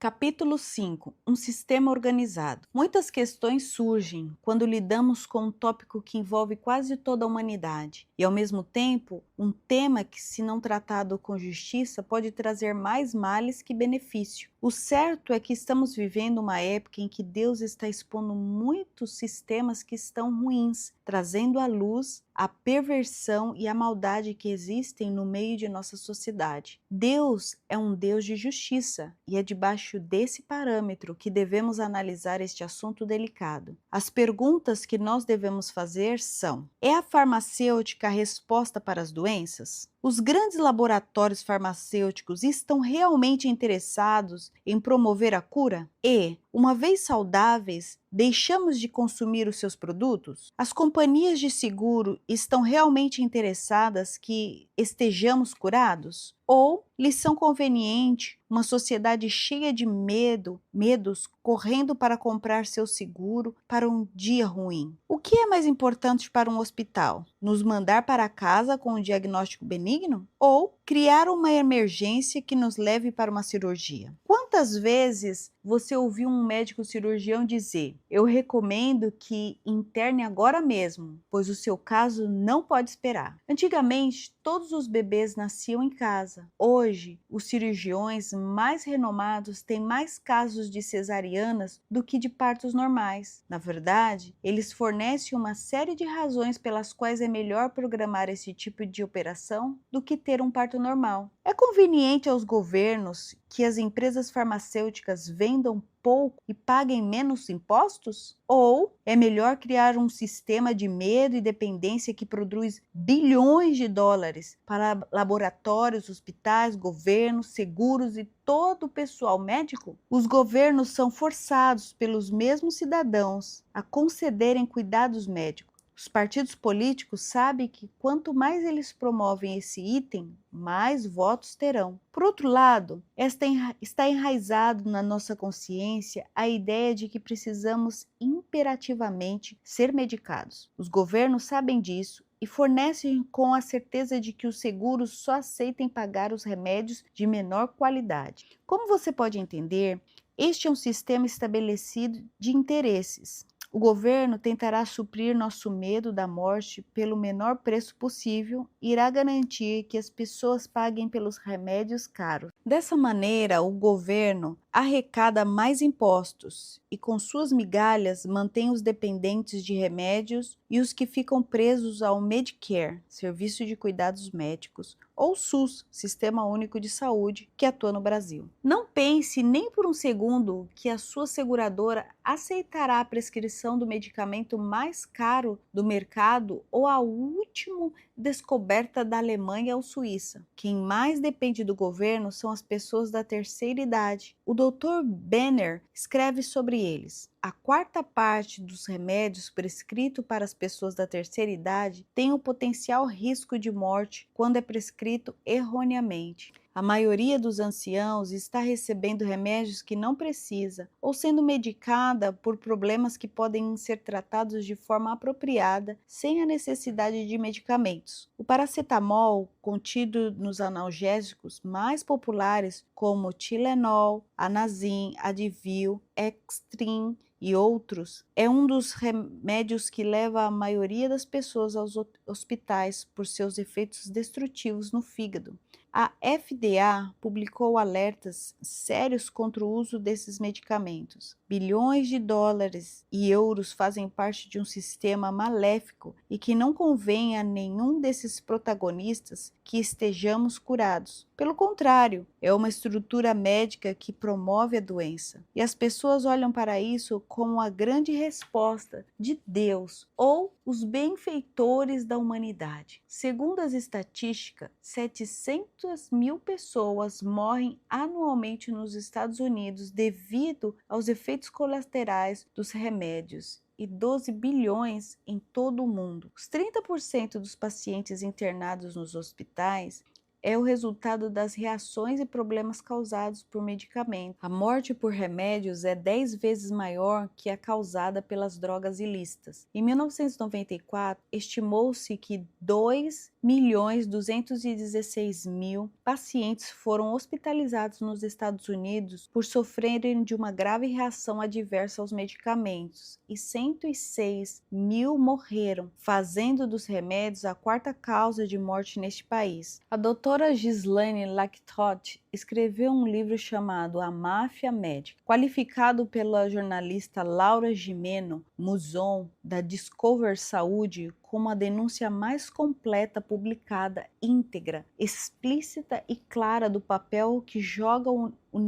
Capítulo 5. Um sistema organizado. Muitas questões surgem quando lidamos com um tópico que envolve quase toda a humanidade e, ao mesmo tempo, um tema que, se não tratado com justiça, pode trazer mais males que benefício. O certo é que estamos vivendo uma época em que Deus está expondo muitos sistemas que estão ruins, trazendo à luz a perversão e a maldade que existem no meio de nossa sociedade. Deus é um Deus de justiça e é debaixo desse parâmetro que devemos analisar este assunto delicado. As perguntas que nós devemos fazer são: é a farmacêutica a resposta para as doenças? Os grandes laboratórios farmacêuticos estão realmente interessados em promover a cura? E, uma vez saudáveis, deixamos de consumir os seus produtos? As companhias de seguro estão realmente interessadas que estejamos curados? Ou lição conveniente, uma sociedade cheia de medos correndo para comprar seu seguro para um dia ruim? O que é mais importante para um hospital? Nos mandar para casa com um diagnóstico benigno? Ou criar uma emergência que nos leve para uma cirurgia? Quantas vezes você ouviu um médico cirurgião dizer: "Eu recomendo que interne agora mesmo, pois o seu caso não pode esperar"? Antigamente, todos os bebês nasciam em casa. Hoje, os cirurgiões mais renomados têm mais casos de cesarianas do que de partos normais. Na verdade, eles fornecem uma série de razões pelas quais é melhor programar esse tipo de operação do que ter um parto normal. É conveniente aos governos que as empresas farmacêuticas vendam pouco e paguem menos impostos? Ou é melhor criar um sistema de medo e dependência que produz bilhões de dólares para laboratórios, hospitais, governos, seguros e todo o pessoal médico? Os governos são forçados pelos mesmos cidadãos a concederem cuidados médicos. Os partidos políticos sabem que quanto mais eles promovem esse item, mais votos terão. Por outro lado, está enraizado na nossa consciência a ideia de que precisamos imperativamente ser medicados. Os governos sabem disso e fornecem com a certeza de que os seguros só aceitem pagar os remédios de menor qualidade. Como você pode entender, este é um sistema estabelecido de interesses. O governo tentará suprir nosso medo da morte pelo menor preço possível e irá garantir que as pessoas paguem pelos remédios caros. Dessa maneira, o governo arrecada mais impostos e, com suas migalhas, mantém os dependentes de remédios e os que ficam presos ao Medicare, Serviço de Cuidados Médicos, ou SUS, Sistema Único de Saúde, que atua no Brasil. Não pense nem por um segundo que a sua seguradora aceitará a prescrição do medicamento mais caro do mercado ou a última descoberta da Alemanha ou Suíça. Quem mais depende do governo são as pessoas da terceira idade. O Dr. Benner escreve sobre eles. A quarta parte dos remédios prescritos para as pessoas da terceira idade tem o potencial risco de morte quando é prescrito erroneamente. A maioria dos anciãos está recebendo remédios que não precisa ou sendo medicada por problemas que podem ser tratados de forma apropriada sem a necessidade de medicamentos. O paracetamol, contido nos analgésicos mais populares como Tylenol, Anacin, Advil, Extrin e outros, é um dos remédios que leva a maioria das pessoas aos hospitais por seus efeitos destrutivos no fígado. A FDA publicou alertas sérios contra o uso desses medicamentos. Bilhões de dólares e euros fazem parte de um sistema maléfico e que não convém a nenhum desses protagonistas que estejamos curados. Pelo contrário, é uma estrutura médica que promove a doença. E as pessoas olham para isso como a grande resposta de Deus ou os benfeitores da humanidade. Segundo as estatísticas, 700 mil pessoas morrem anualmente nos Estados Unidos devido aos efeitos colaterais dos remédios e 12 bilhões em todo o mundo. Os 30% dos pacientes internados nos hospitais é o resultado das reações e problemas causados por medicamentos. A morte por remédios é 10 vezes maior que a causada pelas drogas ilícitas. Em 1994, estimou-se que 2.216.000 pacientes foram hospitalizados nos Estados Unidos por sofrerem de uma grave reação adversa aos medicamentos e 106 mil morreram, fazendo dos remédios a quarta causa de morte neste país. A doutora Ghislaine Lactotte escreveu um livro chamado A Máfia Médica, qualificado pela jornalista Laura Gimeno Muzon, da Discover Saúde, como a denúncia mais completa publicada, íntegra, explícita e clara do papel que joga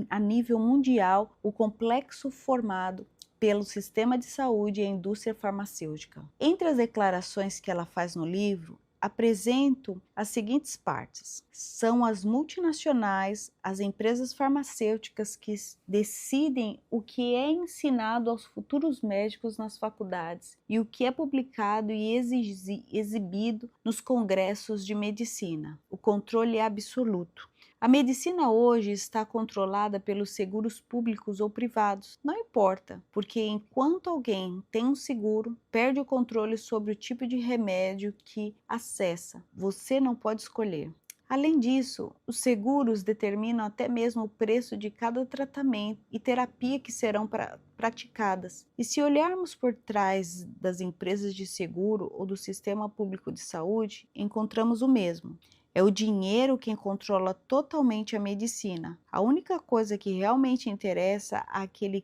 a nível mundial o complexo formado pelo sistema de saúde e a indústria farmacêutica. Entre as declarações que ela faz no livro, apresento as seguintes partes. São as multinacionais, as empresas farmacêuticas que decidem o que é ensinado aos futuros médicos nas faculdades e o que é publicado e exibido nos congressos de medicina. O controle é absoluto. A medicina hoje está controlada pelos seguros públicos ou privados. Não importa, porque enquanto alguém tem um seguro, perde o controle sobre o tipo de remédio que acessa. Você não pode escolher. Além disso, os seguros determinam até mesmo o preço de cada tratamento e terapia que serão praticadas. E se olharmos por trás das empresas de seguro ou do sistema público de saúde, encontramos o mesmo. É o dinheiro quem controla totalmente a medicina. A única coisa que realmente interessa àqueles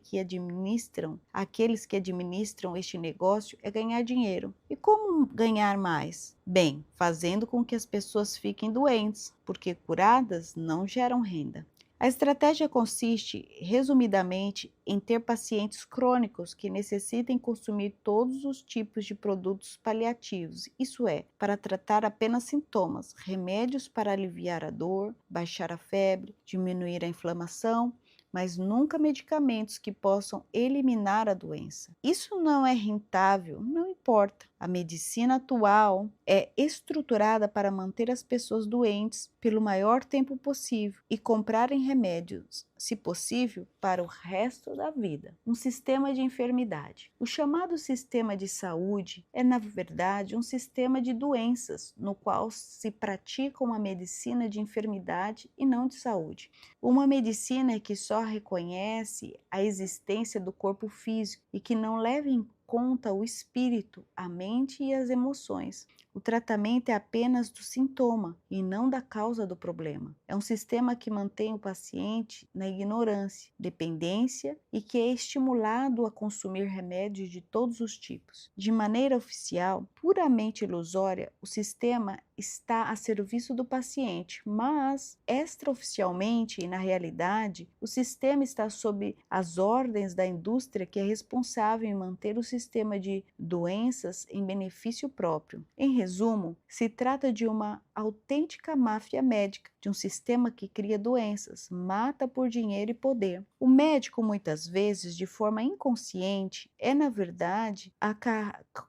que administram este negócio é ganhar dinheiro. E como ganhar mais? Bem, fazendo com que as pessoas fiquem doentes, porque curadas não geram renda. A estratégia consiste, resumidamente, em ter pacientes crônicos que necessitem consumir todos os tipos de produtos paliativos, isso é, para tratar apenas sintomas, remédios para aliviar a dor, baixar a febre, diminuir a inflamação, mas nunca medicamentos que possam eliminar a doença. Isso não é rentável, não importa. A medicina atual é estruturada para manter as pessoas doentes pelo maior tempo possível e comprarem remédios, se possível, para o resto da vida. Um sistema de enfermidade. O chamado sistema de saúde é, na verdade, um sistema de doenças, no qual se pratica uma medicina de enfermidade e não de saúde. Uma medicina que só reconhece a existência do corpo físico e que não leva em conta o espírito, a mente e as emoções. O tratamento é apenas do sintoma e não da causa do problema. É um sistema que mantém o paciente na ignorância, dependência e que é estimulado a consumir remédios de todos os tipos. De maneira oficial, puramente ilusória, o sistema está a serviço do paciente, mas extraoficialmente e na realidade, o sistema está sob as ordens da indústria que é responsável em manter o sistema de doenças em benefício próprio. Em resumo, se trata de uma autêntica máfia médica, de um sistema que cria doenças, mata por dinheiro e poder. O médico, muitas vezes, de forma inconsciente, é, na verdade, a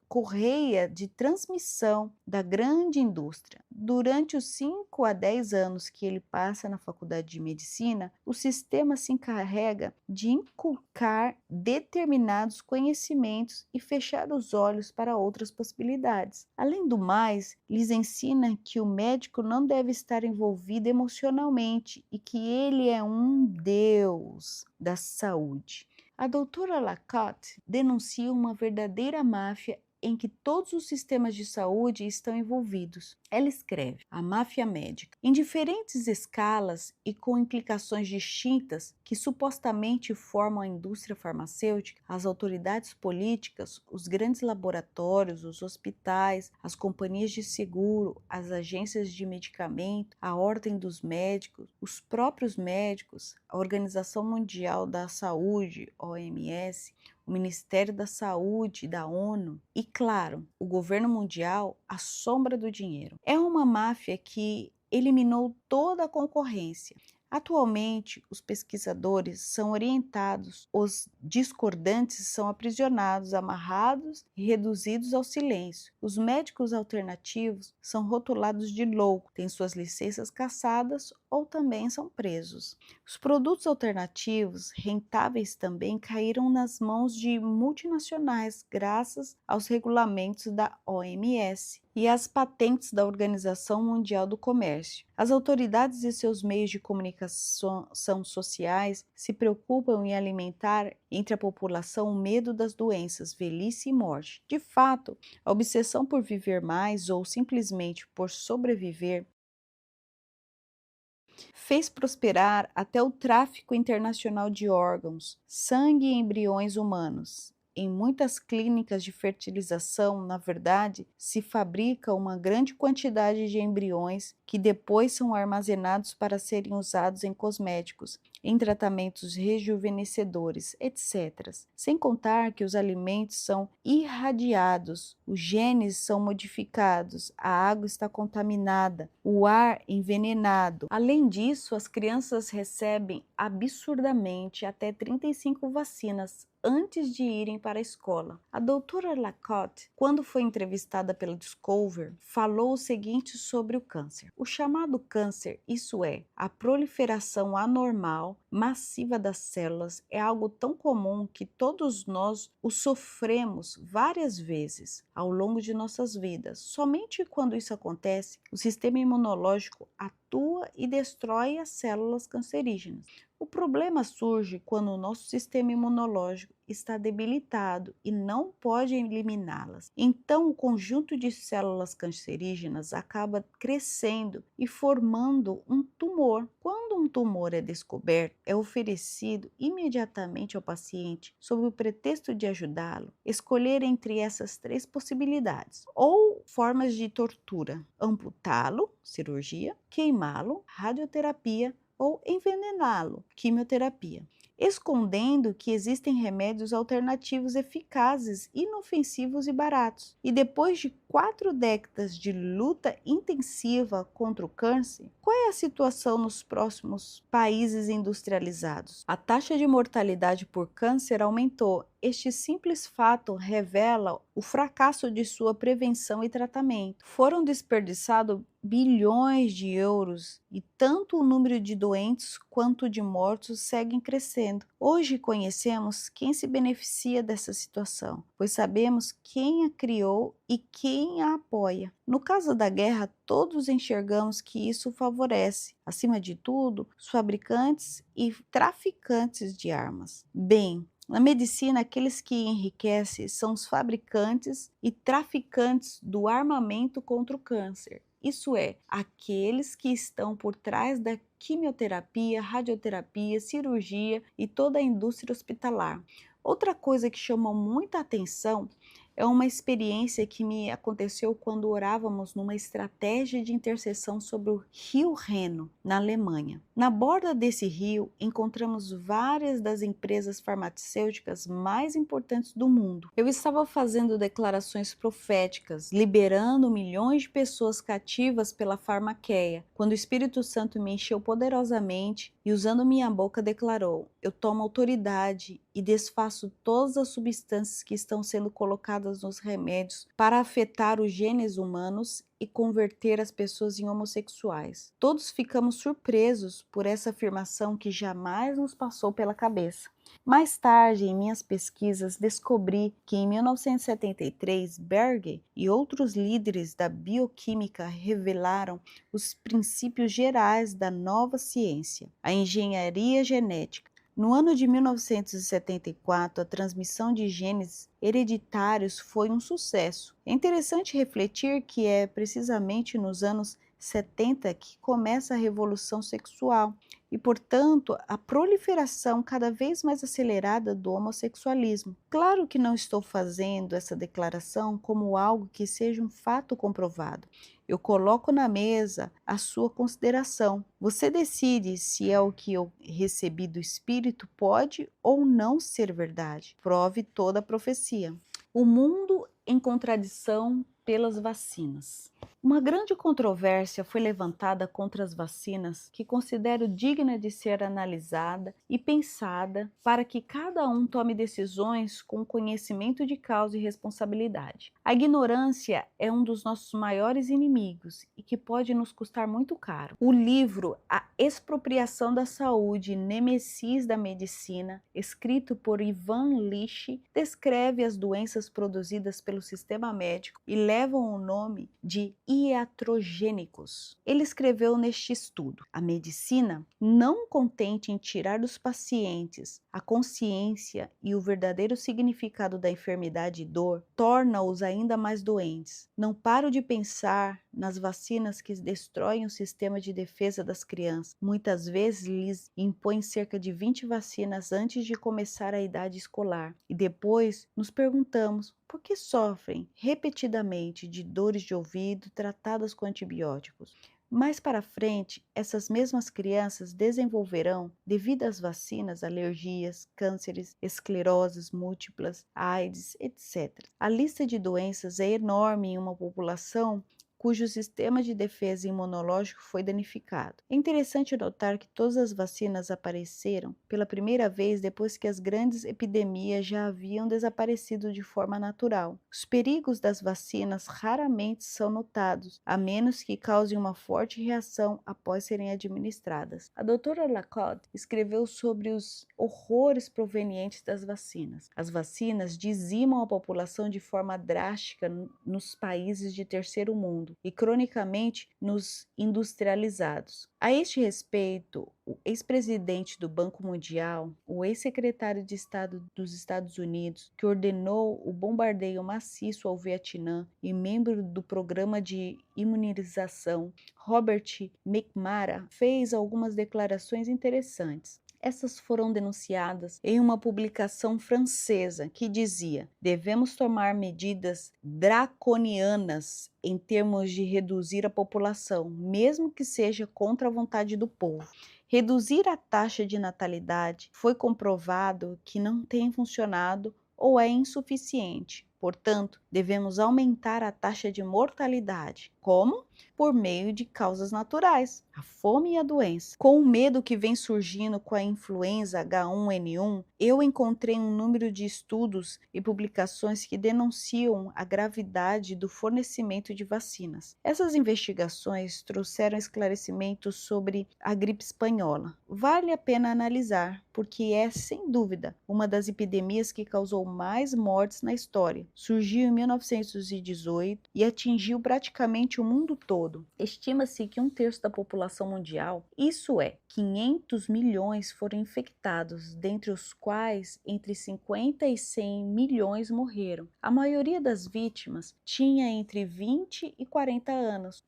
correia de transmissão da grande indústria. Durante os 5 a 10 anos que ele passa na faculdade de medicina, o sistema se encarrega de inculcar determinados conhecimentos e fechar os olhos para outras possibilidades. Além do mais, lhes ensina que o médico não deve estar envolvido emocionalmente e que ele é um deus da saúde. A doutora Lactotte denuncia uma verdadeira máfia em que todos os sistemas de saúde estão envolvidos. Ela escreve: a máfia médica, em diferentes escalas e com implicações distintas que supostamente formam a indústria farmacêutica, as autoridades políticas, os grandes laboratórios, os hospitais, as companhias de seguro, as agências de medicamento, a ordem dos médicos, os próprios médicos, a Organização Mundial da Saúde, OMS, o Ministério da Saúde da ONU e, claro, o governo mundial, a sombra do dinheiro. É uma máfia que eliminou toda a concorrência. Atualmente, os pesquisadores são orientados, os discordantes são aprisionados, amarrados e reduzidos ao silêncio. Os médicos alternativos são rotulados de louco, têm suas licenças cassadas ou também são presos. Os produtos alternativos, rentáveis também, caíram nas mãos de multinacionais graças aos regulamentos da OMS e às patentes da Organização Mundial do Comércio. As autoridades e seus meios de comunicação sociais se preocupam em alimentar entre a população o medo das doenças, velhice e morte. De fato, a obsessão por viver mais ou simplesmente por sobreviver fez prosperar até o tráfico internacional de órgãos, sangue e embriões humanos. Em muitas clínicas de fertilização, na verdade, se fabrica uma grande quantidade de embriões que depois são armazenados para serem usados em cosméticos, em tratamentos rejuvenescedores, etc. Sem contar que os alimentos são irradiados, os genes são modificados, a água está contaminada, o ar envenenado. Além disso, as crianças recebem absurdamente até 35 vacinas antes de irem para a escola. A doutora Lacote, quando foi entrevistada pela Discover, falou o seguinte sobre o câncer. O chamado câncer, isso é, a proliferação anormal, massiva das células, é algo tão comum que todos nós o sofremos várias vezes ao longo de nossas vidas. Somente quando isso acontece, o sistema imunológico atua e destrói as células cancerígenas. O problema surge quando o nosso sistema imunológico está debilitado e não pode eliminá-las. Então, o conjunto de células cancerígenas acaba crescendo e formando um tumor. Quando um tumor é descoberto, é oferecido imediatamente ao paciente, sob o pretexto de ajudá-lo, escolher entre essas três possibilidades, ou formas de tortura: amputá-lo, cirurgia, queimá-lo, radioterapia, ou envenená-lo, quimioterapia, escondendo que existem remédios alternativos eficazes, inofensivos e baratos. E depois de 4 décadas de luta intensiva contra o câncer, qual é a situação nos próximos países industrializados? A taxa de mortalidade por câncer aumentou. Este simples fato revela o fracasso de sua prevenção e tratamento. Foram desperdiçados bilhões de euros e tanto o número de doentes quanto de mortos seguem crescendo. Hoje conhecemos quem se beneficia dessa situação, pois sabemos quem a criou e quem a apoia. No caso da guerra, todos enxergamos que isso favorece, acima de tudo, os fabricantes e traficantes de armas. Bem, na medicina, aqueles que enriquecem são os fabricantes e traficantes do armamento contra o câncer. Isso é, aqueles que estão por trás da quimioterapia, radioterapia, cirurgia e toda a indústria hospitalar. Outra coisa que chama muita atenção é uma experiência que me aconteceu quando orávamos numa estratégia de intercessão sobre o rio Reno, na Alemanha. Na borda desse rio, encontramos várias das empresas farmacêuticas mais importantes do mundo. Eu estava fazendo declarações proféticas, liberando milhões de pessoas cativas pela farmaqueia, quando o Espírito Santo me encheu poderosamente e, usando minha boca, declarou: eu tomo autoridade e desfaço todas as substâncias que estão sendo colocadas nos remédios para afetar os genes humanos e converter as pessoas em homossexuais. Todos ficamos surpresos por essa afirmação que jamais nos passou pela cabeça. Mais tarde, em minhas pesquisas, descobri que em 1973, Berger e outros líderes da bioquímica revelaram os princípios gerais da nova ciência, a engenharia genética. No ano de 1974, a transmissão de genes hereditários foi um sucesso. É interessante refletir que é precisamente nos anos 70 que começa a revolução sexual e, portanto, a proliferação cada vez mais acelerada do homossexualismo. Claro que não estou fazendo essa declaração como algo que seja um fato comprovado. Eu coloco na mesa a sua consideração. Você decide se é o que eu recebi do Espírito pode ou não ser verdade. Prove toda a profecia. O mundo em contradição pelas vacinas. Uma grande controvérsia foi levantada contra as vacinas, que considero digna de ser analisada e pensada para que cada um tome decisões com conhecimento de causa e responsabilidade. A ignorância é um dos nossos maiores inimigos e que pode nos custar muito caro. O livro A Expropriação da Saúde, Nemesis da Medicina, escrito por Ivan Lich, descreve as doenças produzidas pelo sistema médico e levam o nome de iatrogênicos. Ele escreveu neste estudo: a medicina, não contente em tirar dos pacientes a consciência e o verdadeiro significado da enfermidade e dor, torna-os ainda mais doentes. Não paro de pensar nas vacinas que destroem o sistema de defesa das crianças. Muitas vezes lhes impõem cerca de 20 vacinas antes de começar a idade escolar. E depois nos perguntamos por que sofrem repetidamente de dores de ouvido tratadas com antibióticos. Mais para frente, essas mesmas crianças desenvolverão, devido às vacinas, alergias, cânceres, escleroses múltiplas, AIDS, etc. A lista de doenças é enorme em uma população cujo sistema de defesa imunológico foi danificado. É interessante notar que todas as vacinas apareceram pela primeira vez depois que as grandes epidemias já haviam desaparecido de forma natural. Os perigos das vacinas raramente são notados, a menos que causem uma forte reação após serem administradas. A doutora Lacote escreveu sobre os horrores provenientes das vacinas. As vacinas dizimam a população de forma drástica nos países de terceiro mundo e cronicamente nos industrializados. A este respeito, o ex-presidente do Banco Mundial, o ex-secretário de Estado dos Estados Unidos, que ordenou o bombardeio maciço ao Vietnã e membro do programa de imunização, Robert McNamara, fez algumas declarações interessantes. Essas foram denunciadas em uma publicação francesa que dizia: devemos tomar medidas draconianas em termos de reduzir a população, mesmo que seja contra a vontade do povo. Reduzir a taxa de natalidade foi comprovado que não tem funcionado ou é insuficiente. Portanto, devemos aumentar a taxa de mortalidade. Como? Por meio de causas naturais, a fome e a doença. Com o medo que vem surgindo com a influenza H1N1, eu encontrei um número de estudos e publicações que denunciam a gravidade do fornecimento de vacinas. Essas investigações trouxeram esclarecimentos sobre a gripe espanhola. Vale a pena analisar, porque é, sem dúvida, uma das epidemias que causou mais mortes na história. Surgiu em 1918 e atingiu praticamente o mundo todo. Estima-se que 1/3 da população mundial, isso é, 500 milhões, foram infectados, dentre os quais entre 50 e 100 milhões morreram. A maioria das vítimas tinha entre 20 e 40 anos.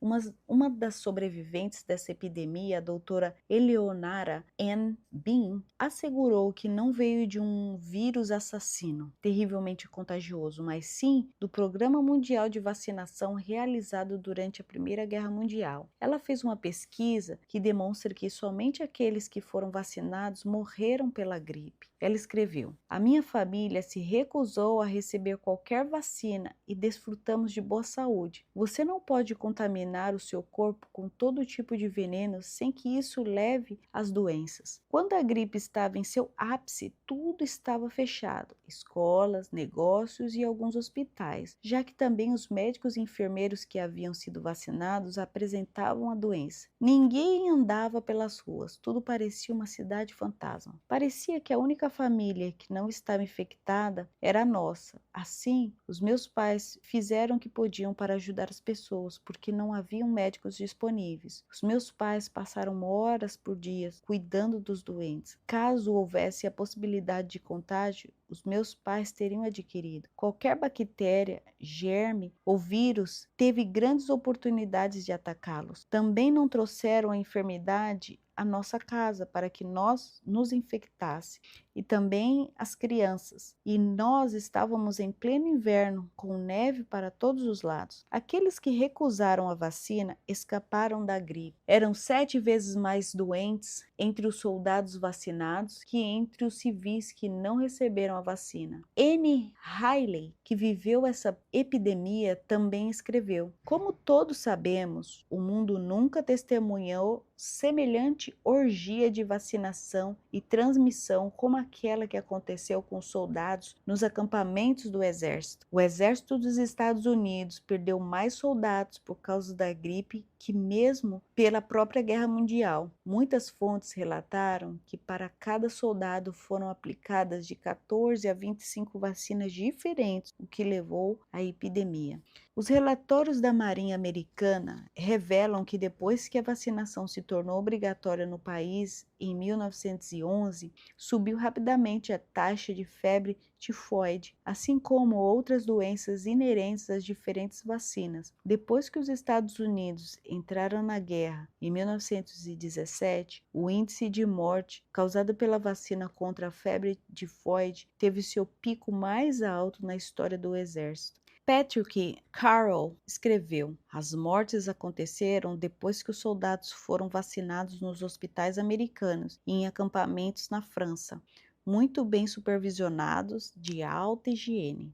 Uma das sobreviventes dessa epidemia, a doutora Eleonora N. Bean, assegurou que não veio de um vírus assassino, terrivelmente contagioso, mas sim do Programa Mundial de Vacinação realizado durante a Primeira Guerra Mundial. Ela fez uma pesquisa que demonstra que somente aqueles que foram vacinados morreram pela gripe. Ela escreveu: a minha família se recusou a receber qualquer vacina e desfrutamos de boa saúde. Você não pode contaminar o seu corpo com todo tipo de veneno sem que isso leve às doenças. Quando a gripe estava em seu ápice, tudo estava fechado: escolas, negócios e alguns hospitais, já que também os médicos e enfermeiros que haviam sido vacinados apresentavam a doença. Ninguém andava pelas ruas, tudo parecia uma cidade fantasma. Parecia que a única família que não estava infectada era a nossa. Assim, os meus pais fizeram o que podiam para ajudar as pessoas, porque não haviam médicos disponíveis. Os meus pais passaram horas por dia cuidando dos doentes. Caso houvesse a possibilidade de contágio, os meus pais teriam adquirido. Qualquer bactéria, germe ou vírus teve grandes oportunidades de atacá-los. Também não trouxeram a enfermidade a nossa casa para que nós nos infectasse e também as crianças. E nós estávamos em pleno inverno, com neve para todos os lados. Aqueles que recusaram a vacina escaparam da gripe. Eram 7 vezes mais doentes entre os soldados vacinados que entre os civis que não receberam a vacina. Anne Riley, que viveu essa epidemia, também escreveu: como todos sabemos, o mundo nunca testemunhou semelhante orgia de vacinação e transmissão como aquela que aconteceu com os soldados nos acampamentos do exército. O exército dos Estados Unidos perdeu mais soldados por causa da gripe que mesmo pela própria guerra mundial. Muitas fontes relataram que para cada soldado foram aplicadas de 14 a 25 vacinas diferentes, o que levou à epidemia. Os relatórios da Marinha Americana revelam que depois que a vacinação se tornou obrigatória no país, em 1911, subiu rapidamente a taxa de febre tifoide, assim como outras doenças inerentes às diferentes vacinas. Depois que os Estados Unidos entraram na guerra, em 1917, o índice de morte causado pela vacina contra a febre tifoide teve seu pico mais alto na história do exército. Patrick Carroll escreveu: as mortes aconteceram depois que os soldados foram vacinados nos hospitais americanos e em acampamentos na França, muito bem supervisionados de alta higiene.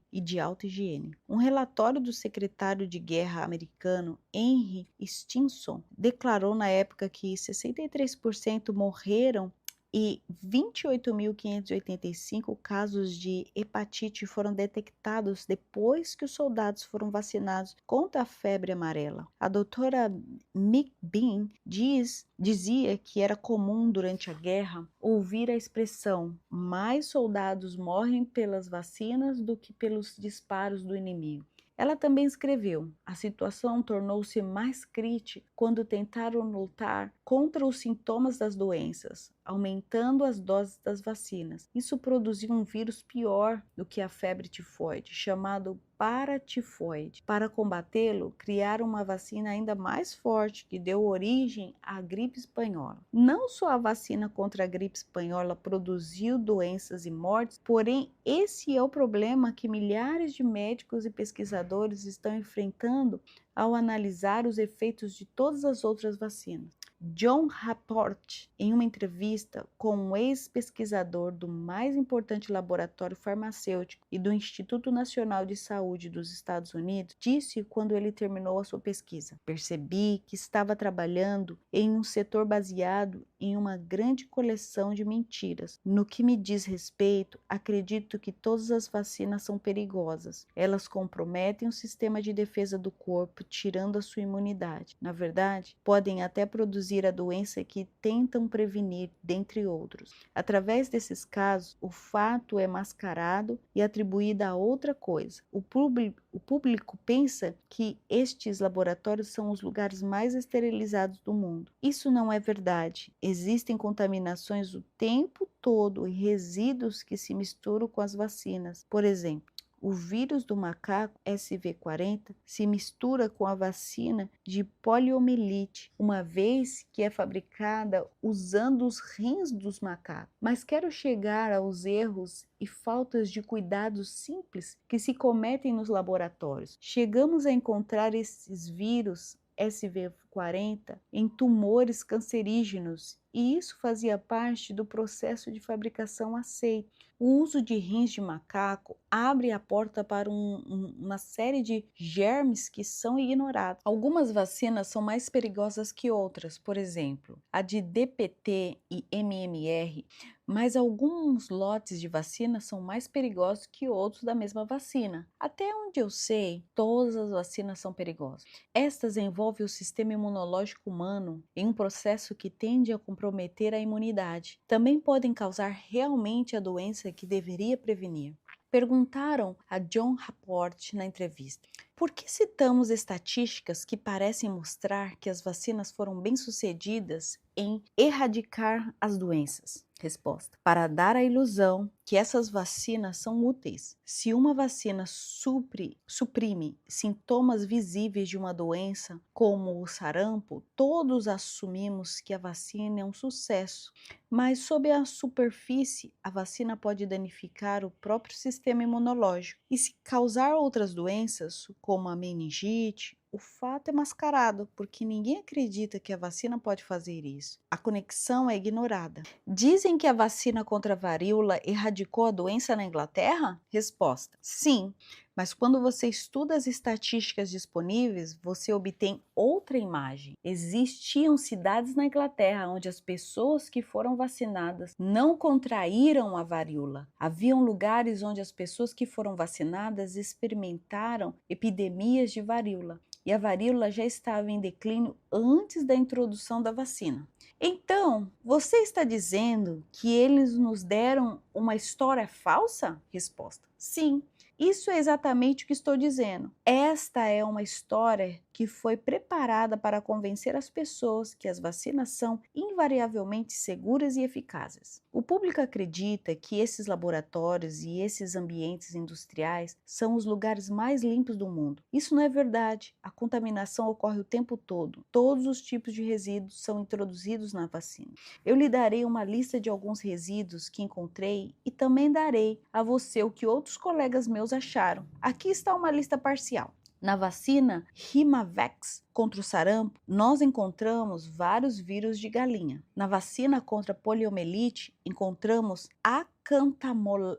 Um relatório do secretário de guerra americano Henry Stinson declarou na época que 63% morreram e 28.585 casos de hepatite foram detectados depois que os soldados foram vacinados contra a febre amarela. A doutora McBean dizia que era comum durante a guerra ouvir a expressão: mais soldados morrem pelas vacinas do que pelos disparos do inimigo. Ela também escreveu: a situação tornou-se mais crítica quando tentaram lutar contra os sintomas das doenças, aumentando as doses das vacinas. Isso produziu um vírus pior do que a febre tifoide, chamado paratifoide. Para combatê-lo, criaram uma vacina ainda mais forte que deu origem à gripe espanhola. Não só a vacina contra a gripe espanhola produziu doenças e mortes, porém esse é o problema que milhares de médicos e pesquisadores estão enfrentando ao analisar os efeitos de todas as outras vacinas. John Rapport, em uma entrevista com um ex-pesquisador do mais importante laboratório farmacêutico e do Instituto Nacional de Saúde dos Estados Unidos, disse quando ele terminou a sua pesquisa: percebi que estava trabalhando em um setor baseado em uma grande coleção de mentiras. No que me diz respeito, acredito que todas as vacinas são perigosas. Elas comprometem o sistema de defesa do corpo, tirando a sua imunidade. Na verdade, podem até produzir a doença que tentam prevenir, dentre outros. Através desses casos, o fato é mascarado e atribuído a outra coisa. O público pensa que estes laboratórios são os lugares mais esterilizados do mundo. Isso não é verdade. Existem contaminações o tempo todo e resíduos que se misturam com as vacinas. Por exemplo, o vírus do macaco SV40 se mistura com a vacina de poliomielite, uma vez que é fabricada usando os rins dos macacos. Mas quero chegar aos erros e faltas de cuidados simples que se cometem nos laboratórios. Chegamos a encontrar esses vírus SV40 em tumores cancerígenos, e isso fazia parte do processo de fabricação aceito. O uso de rins de macaco abre a porta para uma série de germes que são ignorados. Algumas vacinas são mais perigosas que outras, por exemplo, a de DPT e MMR, mas alguns lotes de vacina são mais perigosos que outros da mesma vacina. Até onde eu sei, todas as vacinas são perigosas. Estas envolvem o sistema imunológico humano em um processo que tende a comprometer a imunidade. Também podem causar realmente a doença que deveria prevenir. Perguntaram a John Rapport na entrevista: por que citamos estatísticas que parecem mostrar que as vacinas foram bem-sucedidas em erradicar as doenças? Resposta: para dar a ilusão que essas vacinas são úteis. Se uma vacina suprime sintomas visíveis de uma doença, como o sarampo, todos assumimos que a vacina é um sucesso. Mas sob a superfície, a vacina pode danificar o próprio sistema imunológico. E se causar outras doenças, como a meningite, o fato é mascarado, porque ninguém acredita que a vacina pode fazer isso. A conexão é ignorada. Dizem que a vacina contra a varíola erradicou a doença na Inglaterra? Resposta: sim. Mas quando você estuda as estatísticas disponíveis, você obtém outra imagem. Existiam cidades na Inglaterra onde as pessoas que foram vacinadas não contraíram a varíola. Haviam lugares onde as pessoas que foram vacinadas experimentaram epidemias de varíola. E a varíola já estava em declínio antes da introdução da vacina. Então, você está dizendo que eles nos deram uma história falsa? Resposta: sim. Isso é exatamente o que estou dizendo. Esta é uma história que foi preparada para convencer as pessoas que as vacinas são invariavelmente seguras e eficazes. O público acredita que esses laboratórios e esses ambientes industriais são os lugares mais limpos do mundo. Isso não é verdade. A contaminação ocorre o tempo todo. Todos os tipos de resíduos são introduzidos na vacina. Eu lhe darei uma lista de alguns resíduos que encontrei e também darei a você o que outros colegas meus acharam. Aqui está uma lista parcial. Na vacina Rimavax contra o sarampo, nós encontramos vários vírus de galinha. Na vacina contra a poliomielite, encontramos acantamoeba,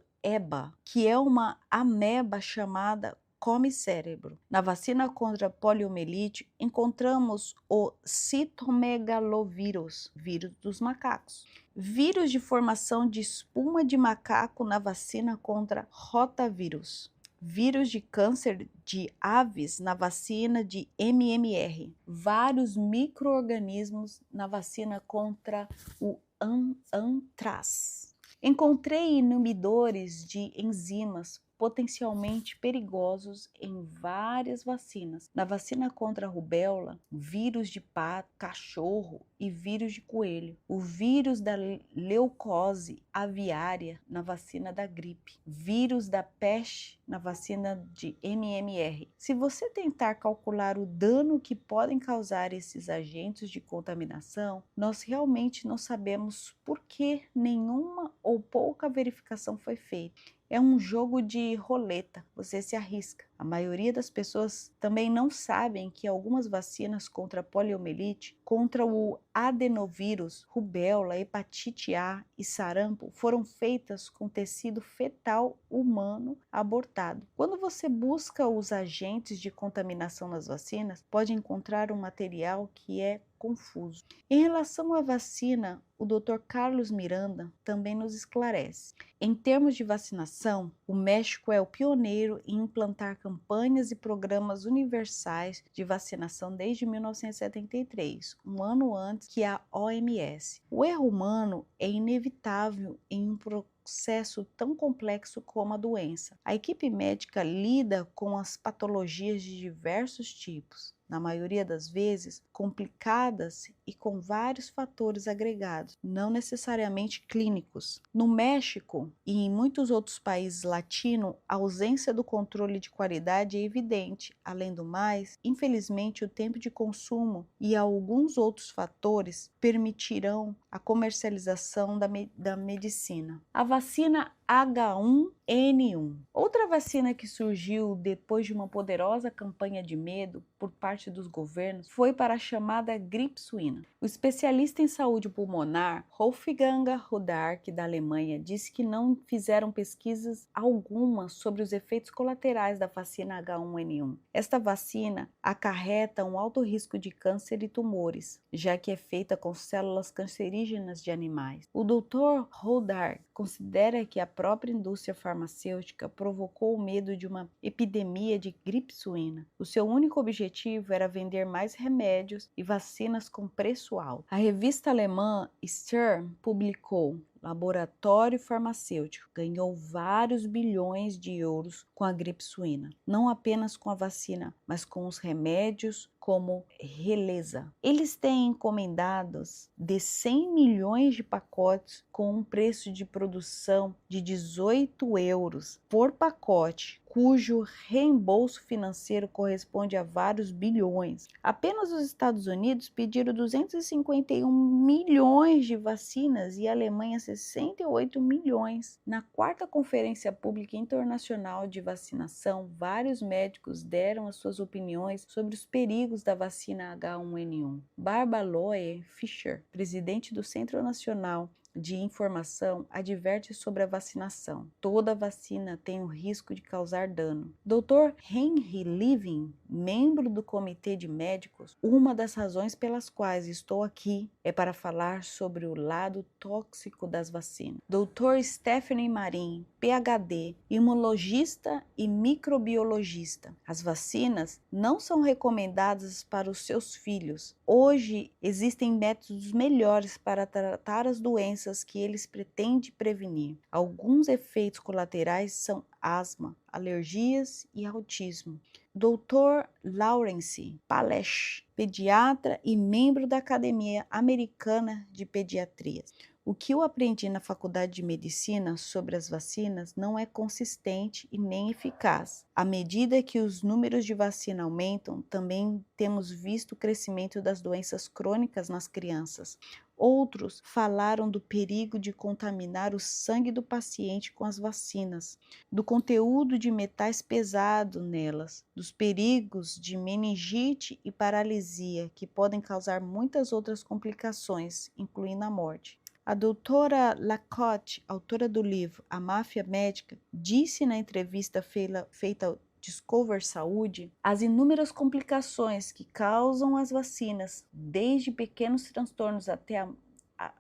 que é uma ameba chamada come-cérebro. Na vacina contra a poliomielite, encontramos o citomegalovírus, vírus dos macacos. Vírus de formação de espuma de macaco na vacina contra rotavírus. Vírus de câncer de aves na vacina de MMR. Vários micro-organismos na vacina contra o antrax. Encontrei inibidores de enzimas potencialmente perigosos em várias vacinas. Na vacina contra a rubéola, vírus de pato, cachorro e vírus de coelho. O vírus da leucose aviária na vacina da gripe. Vírus da peste na vacina de MMR. Se você tentar calcular o dano que podem causar esses agentes de contaminação, nós realmente não sabemos por que nenhuma ou pouca verificação foi feita. É um jogo de roleta, você se arrisca. A maioria das pessoas também não sabem que algumas vacinas contra a poliomielite, contra o adenovírus, rubéola, hepatite A e sarampo foram feitas com tecido fetal humano abortado. Quando você busca os agentes de contaminação nas vacinas, pode encontrar um material que é confuso. Em relação à vacina, o Dr. Carlos Miranda também nos esclarece. Em termos de vacinação, o México é o pioneiro em implantar campanhas e programas universais de vacinação desde 1973, um ano antes que a OMS. O erro humano é inevitável em um processo tão complexo como a doença. A equipe médica lida com as patologias de diversos tipos, na maioria das vezes complicadas e com vários fatores agregados, não necessariamente clínicos. No México e em muitos outros países latinos, a ausência do controle de qualidade é evidente. Além do mais, infelizmente, o tempo de consumo e alguns outros fatores permitirão a comercialização da medicina. A vacina H1N1. Outra vacina que surgiu depois de uma poderosa campanha de medo por parte dos governos foi para a chamada gripe suína. O especialista em saúde pulmonar Wolfgang Rudark, da Alemanha, disse que não fizeram pesquisas alguma sobre os efeitos colaterais da vacina H1N1. Esta vacina acarreta um alto risco de câncer e tumores, já que é feita com células cancerígenas de animais. O Dr. Rudark considera que a própria indústria farmacêutica provocou o medo de uma epidemia de gripe suína. O seu único objetivo era vender mais remédios e vacinas com preço alto. A revista alemã Stern publicou: laboratório farmacêutico ganhou vários bilhões de euros com a gripe suína, não apenas com a vacina, mas com os remédios como Releza. Eles têm encomendados de 100 milhões de pacotes com um preço de produção de 18 euros por pacote, cujo reembolso financeiro corresponde a vários bilhões. Apenas os Estados Unidos pediram 251 milhões de vacinas e a Alemanha 68 milhões. Na quarta Conferência Pública Internacional de Vacinação, vários médicos deram as suas opiniões sobre os perigos da vacina H1N1. Barbara Loe Fischer, presidente do Centro Nacional de Informação, adverte sobre a vacinação. Toda vacina tem o risco de causar dano. Dr. Henry Levin, membro do Comitê de Médicos, uma das razões pelas quais estou aqui é para falar sobre o lado tóxico das vacinas. Dr. Stephanie Marin, PhD, imunologista e microbiologista. As vacinas não são recomendadas para os seus filhos. Hoje existem métodos melhores para tratar as doenças que eles pretendem prevenir. Alguns efeitos colaterais são asma, alergias e autismo. Dr. Lawrence Palesch, pediatra e membro da Academia Americana de Pediatria. O que eu aprendi na faculdade de medicina sobre as vacinas não é consistente e nem eficaz. À medida que os números de vacina aumentam, também temos visto o crescimento das doenças crônicas nas crianças. Outros falaram do perigo de contaminar o sangue do paciente com as vacinas, do conteúdo de metais pesados nelas, dos perigos de meningite e paralisia, que podem causar muitas outras complicações, incluindo a morte. A doutora Lacote, autora do livro A Máfia Médica, disse na entrevista feita ao Discover Saúde as inúmeras complicações que causam as vacinas, desde pequenos transtornos até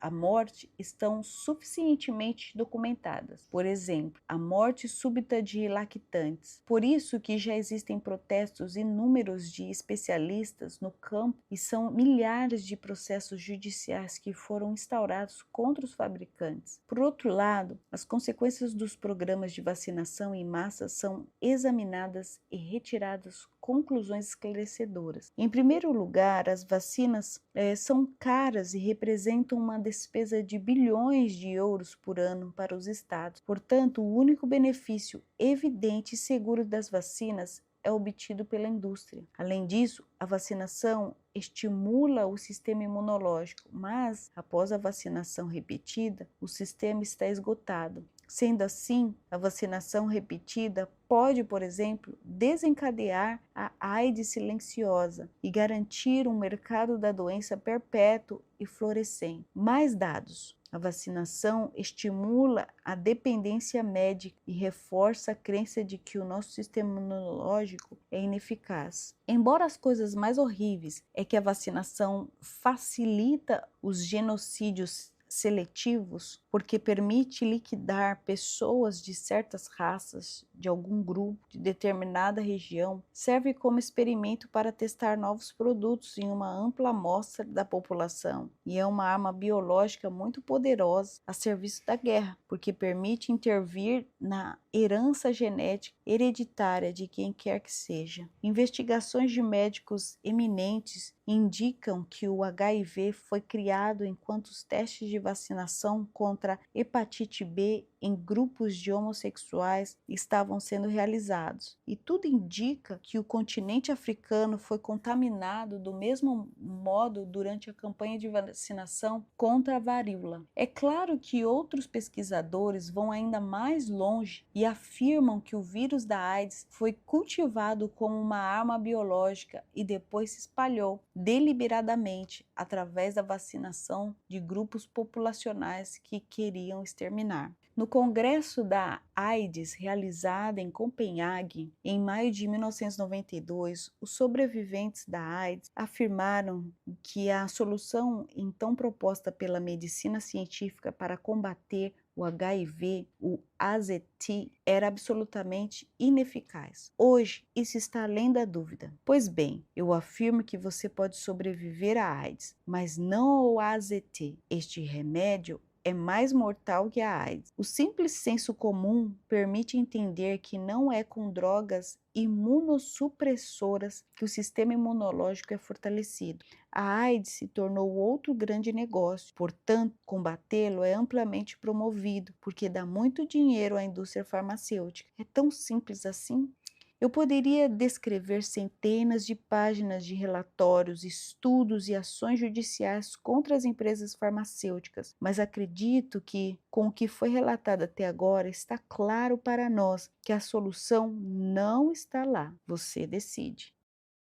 a morte, estão suficientemente documentadas. Por exemplo, a morte súbita de lactantes. Por isso que já existem protestos inúmeros de especialistas no campo e são milhares de processos judiciais que foram instaurados contra os fabricantes. Por outro lado, as consequências dos programas de vacinação em massa são examinadas e retiradas conclusões esclarecedoras. Em primeiro lugar, as vacinas são caras e representam uma despesa de bilhões de euros por ano para os estados. Portanto, o único benefício evidente e seguro das vacinas é obtido pela indústria. Além disso, a vacinação estimula o sistema imunológico, mas após a vacinação repetida, o sistema está esgotado. Sendo assim, a vacinação repetida pode, por exemplo, desencadear a AIDS silenciosa e garantir um mercado da doença perpétuo e florescente. Mais dados. A vacinação estimula a dependência médica e reforça a crença de que o nosso sistema imunológico é ineficaz. Embora as coisas mais horríveis é que a vacinação facilita os genocídios seletivos, porque permite liquidar pessoas de certas raças, de algum grupo, de determinada região, serve como experimento para testar novos produtos em uma ampla amostra da população e é uma arma biológica muito poderosa a serviço da guerra, porque permite intervir na herança genética hereditária de quem quer que seja. Investigações de médicos eminentes indicam que o HIV foi criado enquanto os testes de vacinação contra hepatite B em grupos de homossexuais estavam sendo realizados. E tudo indica que o continente africano foi contaminado do mesmo modo durante a campanha de vacinação contra a varíola. É claro que outros pesquisadores vão ainda mais longe e afirmam que o vírus da AIDS foi cultivado como uma arma biológica e depois se espalhou deliberadamente através da vacinação de grupos populacionais que queriam exterminar. No Congresso da AIDS, realizado em Copenhague, em maio de 1992, os sobreviventes da AIDS afirmaram que a solução então proposta pela medicina científica para combater o HIV, o AZT, era absolutamente ineficaz. Hoje, isso está além da dúvida. Pois bem, eu afirmo que você pode sobreviver à AIDS, mas não ao AZT. Este remédio é mais mortal que a AIDS. O simples senso comum permite entender que não é com drogas imunossupressoras que o sistema imunológico é fortalecido. A AIDS se tornou outro grande negócio, portanto, combatê-lo é amplamente promovido, porque dá muito dinheiro à indústria farmacêutica. É tão simples assim? Eu poderia descrever centenas de páginas de relatórios, estudos e ações judiciais contra as empresas farmacêuticas, mas acredito que, com o que foi relatado até agora, está claro para nós que a solução não está lá. Você decide.